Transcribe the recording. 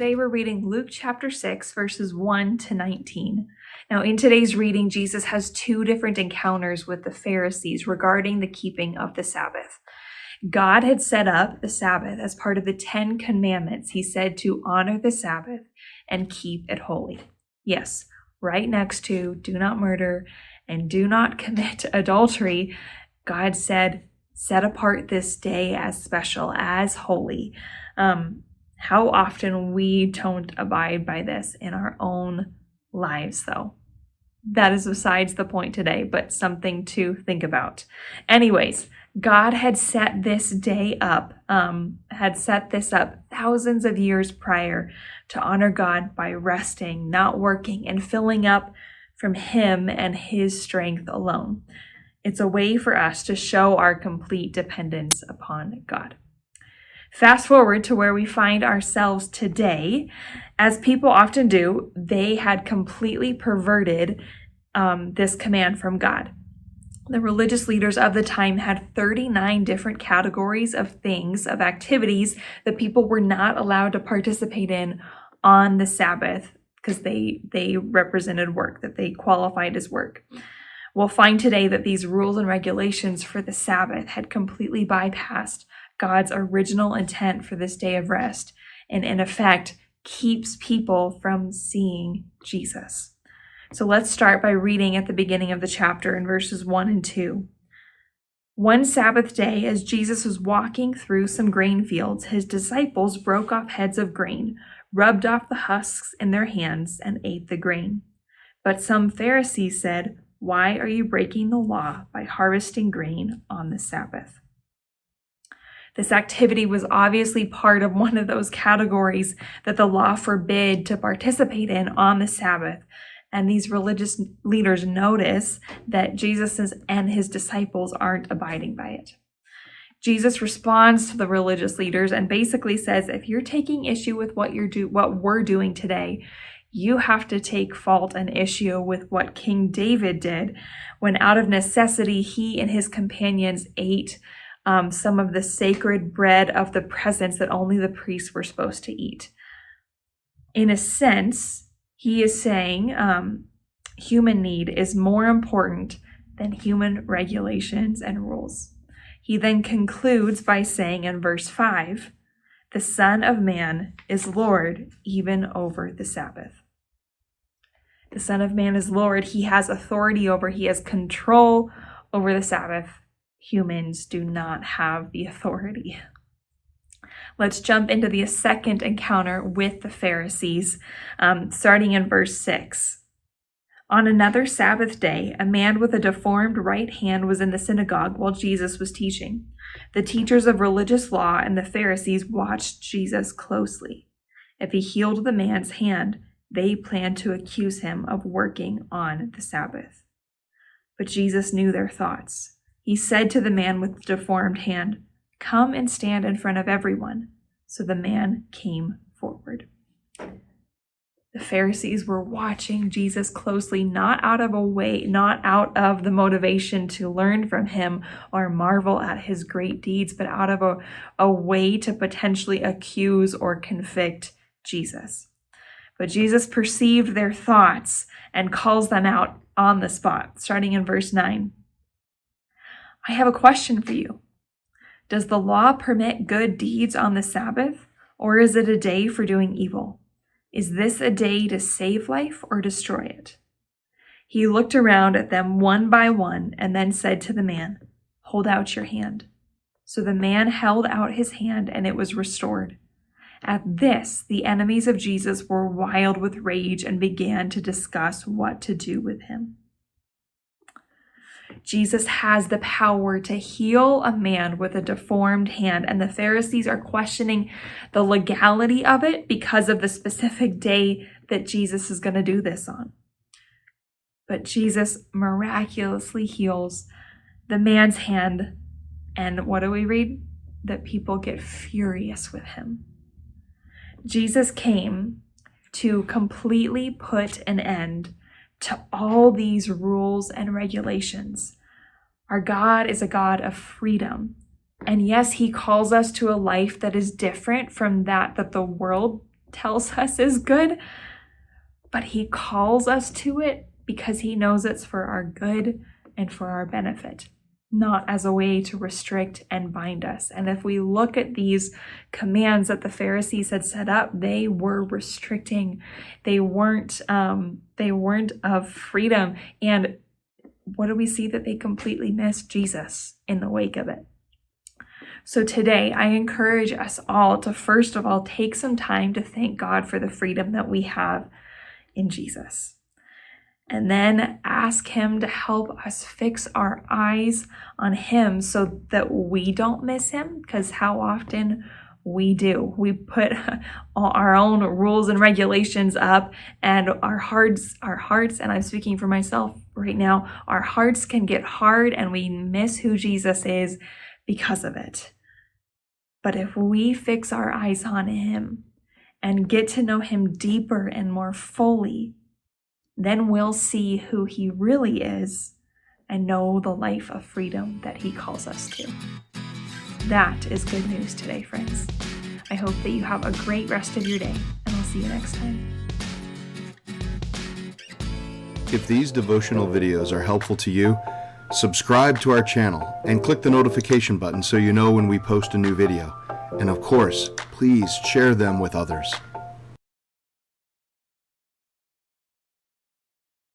Today we're reading Luke chapter 6, verses 1 to 19. Now, in today's reading, Jesus has two different encounters with the Pharisees regarding the keeping of the Sabbath. God had set up the Sabbath as part of the 10 Commandments. He said to honor the Sabbath and keep it holy. Yes, right next to do not murder and do not commit adultery, God said, set apart this day as special, as holy. How often we don't abide by this in our own lives, though. That is besides the point today, but something to think about. Anyways, God had set this day up, thousands of years prior to honor God by resting, not working, and filling up from Him and His strength alone. It's a way for us to show our complete dependence upon God. Fast forward to where we find ourselves today. As people often do, they had completely perverted this command from God. The religious leaders of the time had 39 different categories of things, of activities that people were not allowed to participate in on the Sabbath because they represented work, that they qualified as work. We'll find today that these rules and regulations for the Sabbath had completely bypassed God's original intent for this day of rest, and in effect, keeps people from seeing Jesus. So let's start by reading at the beginning of the chapter in verses 1 and 2. One Sabbath day, as Jesus was walking through some grain fields, his disciples broke off heads of grain, rubbed off the husks in their hands, and ate the grain. But some Pharisees said, "Why are you breaking the law by harvesting grain on the Sabbath?" This activity was obviously part of one of those categories that the law forbid to participate in on the Sabbath. And these religious leaders notice that Jesus and his disciples aren't abiding by it. Jesus responds to the religious leaders and basically says, if you're taking issue with what we're doing today, you have to take fault and issue with what King David did when out of necessity, he and his companions ate some of the sacred bread of the presence that only the priests were supposed to eat. In a sense, he is saying human need is more important than human regulations and rules. He then concludes by saying in verse 5, the Son of Man is Lord even over the Sabbath. The Son of Man is Lord. He has authority over, he has control over the Sabbath. Humans do not have the authority. Let's jump into the second encounter with the Pharisees, starting in verse 6. On another Sabbath day, a man with a deformed right hand was in the synagogue while Jesus was teaching. The teachers of religious law and the Pharisees watched Jesus closely. If he healed the man's hand, they planned to accuse him of working on the Sabbath. But Jesus knew their thoughts. He said to the man with the deformed hand, "Come and stand in front of everyone." So the man came forward. The Pharisees were watching Jesus closely, not out of the motivation to learn from him or marvel at his great deeds, but out of a way to potentially accuse or convict Jesus. But Jesus perceived their thoughts and calls them out on the spot, starting in verse 9. I have a question for you. Does the law permit good deeds on the Sabbath, or is it a day for doing evil? Is this a day to save life or destroy it? He looked around at them one by one and then said to the man, "Hold out your hand." So the man held out his hand and it was restored. At this, the enemies of Jesus were wild with rage and began to discuss what to do with him. Jesus has the power to heal a man with a deformed hand, and the Pharisees are questioning the legality of it because of the specific day that Jesus is going to do this on. But Jesus miraculously heals the man's hand, and what do we read? That people get furious with him. Jesus came to completely put an end to all these rules and regulations. Our God is a God of freedom. And yes, he calls us to a life that is different from that the world tells us is good, but he calls us to it because he knows it's for our good and for our benefit, not as a way to restrict and bind us. And if we look at these commands that the Pharisees had set up, they were restricting. They weren't of freedom. And what do we see? That they completely missed Jesus in the wake of it. So today, I encourage us all to, first of all, take some time to thank God for the freedom that we have in Jesus. And then ask him to help us fix our eyes on him so that we don't miss him, because how often we do. We put our own rules and regulations up, and our hearts, and I'm speaking for myself right now, our hearts can get hard and we miss who Jesus is because of it. But if we fix our eyes on him and get to know him deeper and more fully, then we'll see who he really is and know the life of freedom that he calls us to. That is good news today, friends. I hope that you have a great rest of your day, and I'll see you next time. If these devotional videos are helpful to you, subscribe to our channel and click the notification button so you know when we post a new video. And of course, please share them with others.